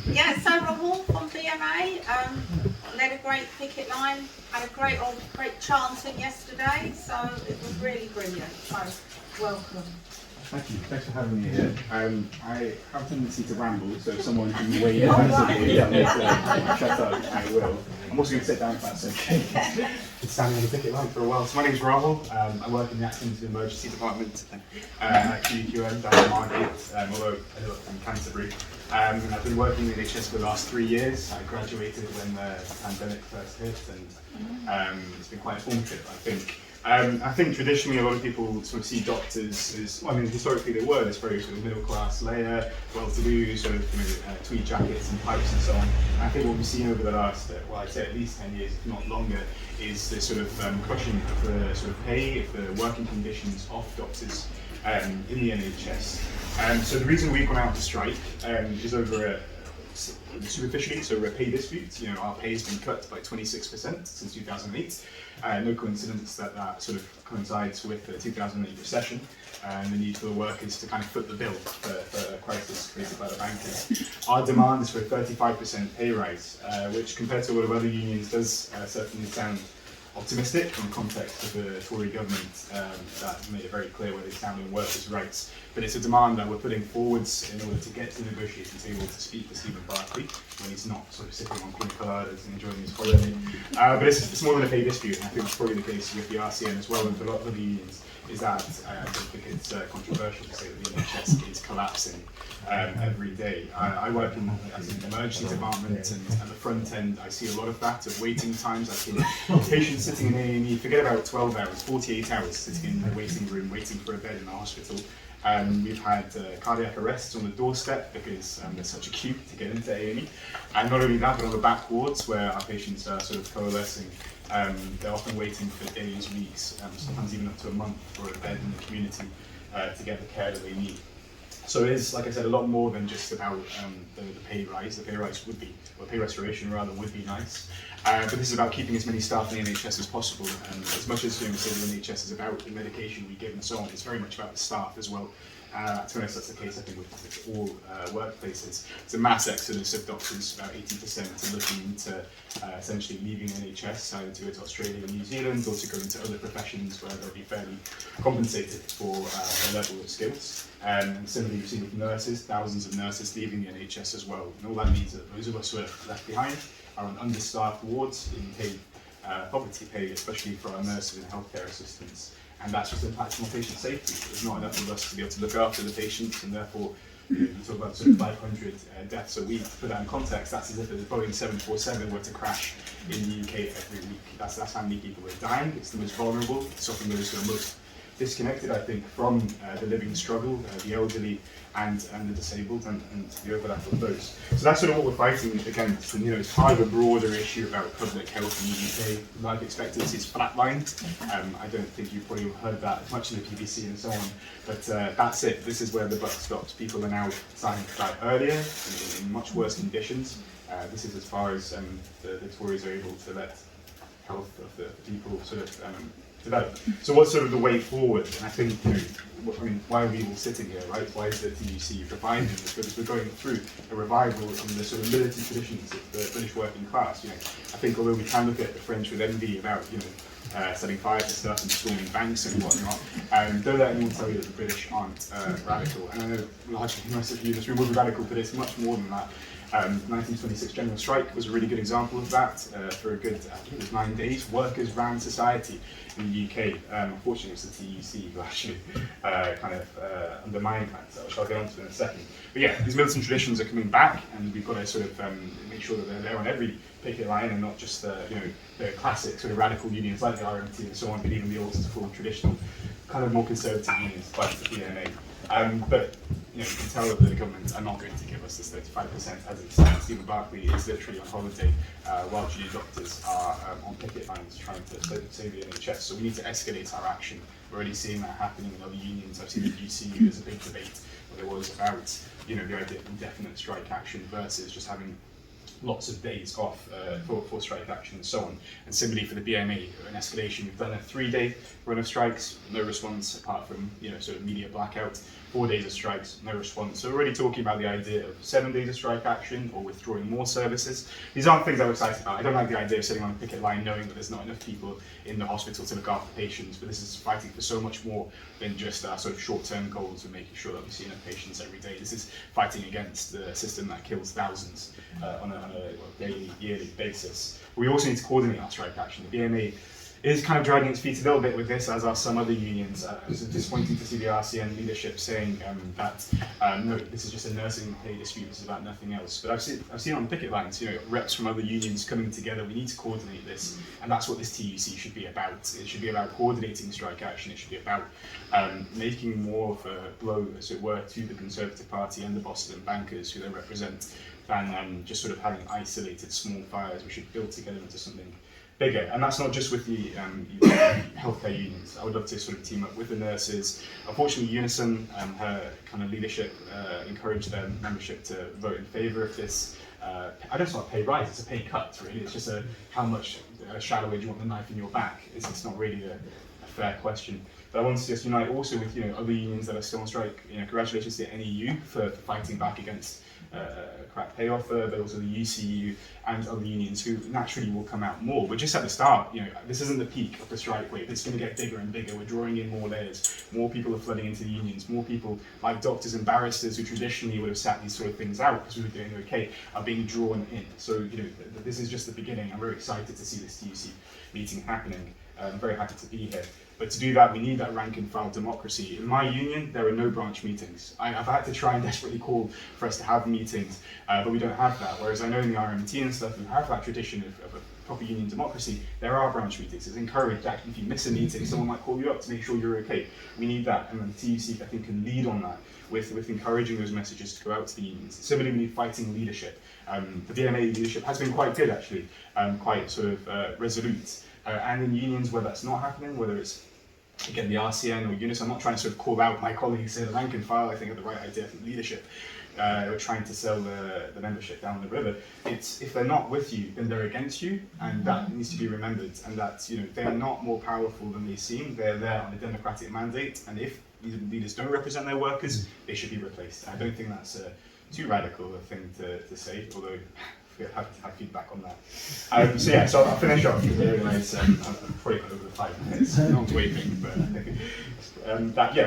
Yeah, so Rahul from BMA led a great picket line, had a great chanting yesterday, so it was really brilliant. So welcome. Thank you. Thanks for having me here. I have a tendency to ramble, so if someone can weigh in aggressively and shut up, I will. I'm also going to sit down if that's okay. Been standing on the picket line for a while. So my name is Rahul. I work in the Accident and Emergency Department at QQM down in Margate, although I live up in Canterbury. I've been working in the NHS for the last 3 years. I graduated when the pandemic first hit, and it's been quite formative, I think. I think traditionally a lot of people sort of see doctors as, well, I mean, historically they were this very sort of middle class layer, well-to-do, sort of tweed jackets and pipes and so on. And I think what we've seen over the last, well, I'd say at least 10 years, if not longer, is this sort of crushing of the sort of pay, of the working conditions of doctors in the NHS. So the reason we've gone out to strike is over superficially, so a pay dispute. You know, our pay has been cut by 26% since 2008. No coincidence that that sort of coincides with the 2008 recession and the need for the workers to kind of foot the bill for a crisis created by the bankers. Our demand is for a 35% pay rise, which compared to a lot of other unions does certainly sound optimistic in the context of the Tory government that made it very clear where they stand on workers' rights. But it's a demand that we're putting forwards in order to get to the negotiating table to speak to Stephen Barclay when he's not sort of sitting on pina coladas and enjoying his holiday. But it's more than a pay dispute, and I think it's probably the case with the RCN as well and for a lot of the unions, is that I don't think it's controversial to say that the NHS is collapsing every day. I work in the emergency department, and at the front end I see a lot of that, of waiting times. I see patients sitting in A&E, forget about 12 hours, 48 hours sitting in the waiting room waiting for a bed in the hospital. We've had cardiac arrests on the doorstep because there's such a queue to get into A&E. And not only that, but on the back wards where our patients are sort of coalescing, they're often waiting for days, weeks, sometimes even up to a month for a bed in the community to get the care that they need. So it is, like I said, a lot more than just about the pay rise. The pay rise would be, or pay restoration rather, would be nice. But this is about keeping as many staff in the NHS as possible. And as much as we say the NHS is about the medication we give and so on, it's very much about the staff as well. To be honest, that's the case, I think, with all workplaces. It's a mass exodus of doctors, about 80% are looking to essentially leaving the NHS, either to go to Australia and New Zealand or to go into other professions where they'll be fairly compensated for their level of skills. And similarly, you've seen with nurses, thousands of nurses leaving the NHS as well. And all that means that those of us who are left behind are on understaffed wards in paid poverty pay, especially for our nurses and healthcare assistants. And that's just impacting on patient safety. There's not enough of us to be able to look after the patients, and therefore, you talk about sort of 500 deaths a week. To put that in context, that's as if the Boeing 747 were to crash in the UK every week. That's how many people are dying. It's the most vulnerable. It's often those who are most disconnected, I think, from the living struggle, the elderly and the disabled, and the overlap of those. So that's sort of what we're fighting against, and it's part of a broader issue about public health in the UK. Life expectancy is flatlined. I don't think you've probably heard that much in the BBC and so on, but that's it. This is where the buck stops. People are now starting to die earlier, in much worse conditions. This is as far as the Tories are able to let health of the people sort of develop. So what's sort of the way forward? And I think, why are we all sitting here, right? Why is the TUC reviving this? Because we're going through a revival in the sort of militant traditions of the British working class. I think although we can look at the French with envy about, setting fire to stuff and storming banks and whatnot, don't let anyone tell you that the British aren't radical. And I know largely most of you in this room will be radical, but it's much more than that. 1926 general strike was a really good example of that. For a good, I think it was 9 days, workers ran society in the UK. Unfortunately, it's the TUC who actually kind of undermined that, which I'll get onto in a second. But yeah, these militant traditions are coming back, and we've got to sort of make sure that they're there on every picket line, and not just the classic sort of radical unions like the RMT and so on, but even the old school traditional, kind of more conservative unions like the BMA. But you can tell that the government are not going to give us this 35% as it stands. Stephen Barclay is literally on holiday while junior doctors are on picket lines trying to save the NHS. So we need to escalate our action. We're already seeing that happening in other unions. I've seen the UCU, there's a big debate where there was about the idea of indefinite strike action versus just having lots of days off for strike action and so on. And similarly for the BMA, an escalation. We've done a 3-day run of strikes, no response apart from sort of media blackout. 4 days of strikes, no response. So we're already talking about the idea of 7 days of strike action or withdrawing more services. These aren't things I'm excited about. I don't like the idea of sitting on a picket line knowing that there's not enough people in the hospital to look after patients, but this is fighting for so much more than just our sort of short-term goals of making sure that we see enough patients every day. This is fighting against the system that kills thousands on a daily, yearly basis. We also need to coordinate our strike action. The BMA is kind of dragging its feet a little bit with this, as are some other unions. It's disappointing to see the RCN leadership saying that no, this is just a nursing pay dispute, this is about nothing else. But I've seen on the picket lines, reps from other unions coming together. We need to coordinate this, and that's what this TUC should be about. It should be about coordinating strike action. It should be about making more of a blow, as it were, to the Conservative Party and the bosses and bankers who they represent, than just sort of having isolated small fires. We should build together into something bigger, and that's not just with the healthcare unions. I would love to sort of team up with the nurses. Unfortunately, Unison, her kind of leadership encouraged their membership to vote in favour of this. I don't know, it's not a pay rise, it's a pay cut, really. It's just how much shadow do you want the knife in your back? It's not really a fair question. But I want to just unite also with other unions that are still on strike. Congratulations to the NEU for fighting back against crack pay offer, but also the UCU and other unions who naturally will come out more. We're just at the start. This isn't the peak of the strike wave. It's going to get bigger and bigger. We're drawing in more layers. More people are flooding into the unions. More people, like doctors and barristers who traditionally would have sat these sort of things out because we were doing okay, are being drawn in. So this is just the beginning. I'm very excited to see this TUC meeting happening. I'm very happy to be here. But to do that, we need that rank and file democracy. In my union, there are no branch meetings. I've had to try and desperately call for us to have meetings, but we don't have that. Whereas I know in the RMT and stuff, we have that tradition of a proper union democracy. There are branch meetings. It's encouraged that if you miss a meeting, someone might call you up to make sure you're okay. We need that, and then the TUC, I think, can lead on that with encouraging those messages to go out to the unions. Similarly, we need fighting leadership. The BMA leadership has been quite good, actually, quite sort of resolute. And in unions where that's not happening, whether it's, again, the RCN or Unison, I'm not trying to sort of call out my colleagues here, the rank and file, I think, are the right idea for leadership. We're trying to sell the membership down the river. It's, if they're not with you, then they're against you, and that needs to be remembered. And that they're not more powerful than they seem. They're there on a democratic mandate, and if these leaders don't represent their workers, they should be replaced. I don't think that's too radical a thing to say, although I have feedback on that. So I'll finish off because I realise I've probably gone over the 5 minutes. Not waving, but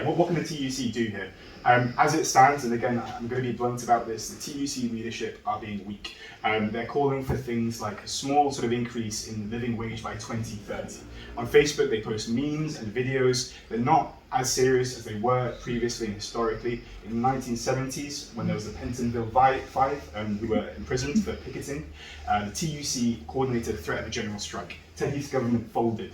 what can the TUC do here? As it stands, and again, I'm going to be blunt about this, the TUC leadership are being weak. They're calling for things like a small sort of increase in the living wage by 2030. On Facebook, they post memes and videos. They're not as serious as they were previously and historically. In the 1970s, when there was the Pentonville Five, who were imprisoned for picketing, the TUC coordinated a threat of a general strike. Ted Heath's government folded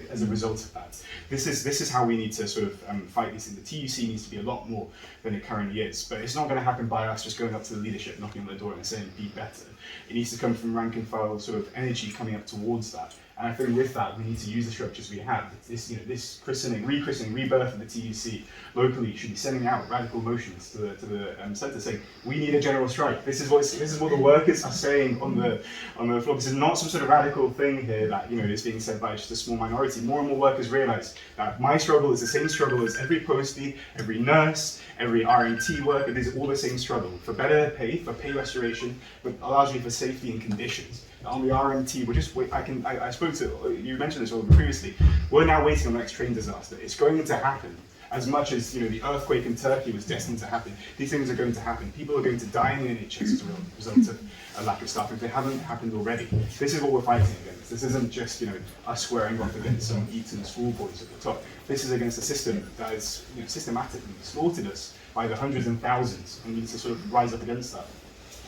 as a result of that. This is how we need to sort of fight these things. The TUC needs to be a lot more than it currently is, but it's not going to happen by us just going up to the leadership, knocking on the door and saying, be better. It needs to come from rank and file sort of energy coming up towards that. And I think with that, we need to use the structures we have. This rechristening, rebirth of the TUC locally should be sending out radical motions to the centre saying, we need a general strike. This is what the workers are saying on the floor. This is not some sort of radical thing here that is being said by just a small minority. More and more workers realise that my struggle is the same struggle as every postie, every nurse, every RMT worker. These are all the same struggle for better pay, for pay restoration, but largely for safety and conditions. On the RMT, we're just wait. I spoke to you mentioned this over previously. We're now waiting on the next train disaster. It's going to happen. As much as the earthquake in Turkey was destined to happen, these things are going to happen. People are going to die in the NHS as a result of a lack of staff if they haven't happened already. This is what we're fighting against. This isn't just us squaring off against some Eton schoolboys at the top. This is against a system that has systematically slaughtered us by the hundreds and thousands, and we need to sort of rise up against that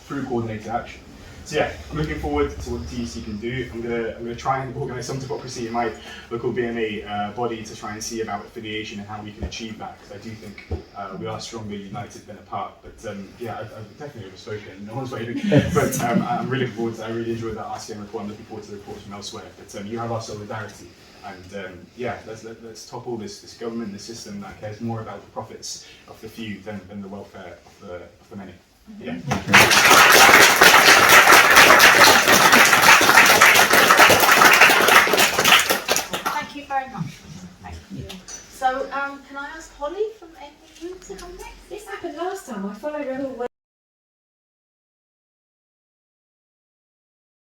through coordinated action. So yeah, I'm looking forward to what the TUC can do. I'm gonna try and organise some democracy in my local BMA body to try and see about affiliation and how we can achieve that, because I do think we are stronger united than apart. But I've definitely overspoken. No one's waiting. But I'm really looking forward to. I really enjoyed that RCN report. I'm looking forward to the reports from elsewhere. But you have our solidarity, and let's topple this government, this system that cares more about the profits of the few than the welfare of the many. Yeah. Thank you very much. Thank you. So, can I ask Holly from NU to come next? This happened last time. I followed Rahul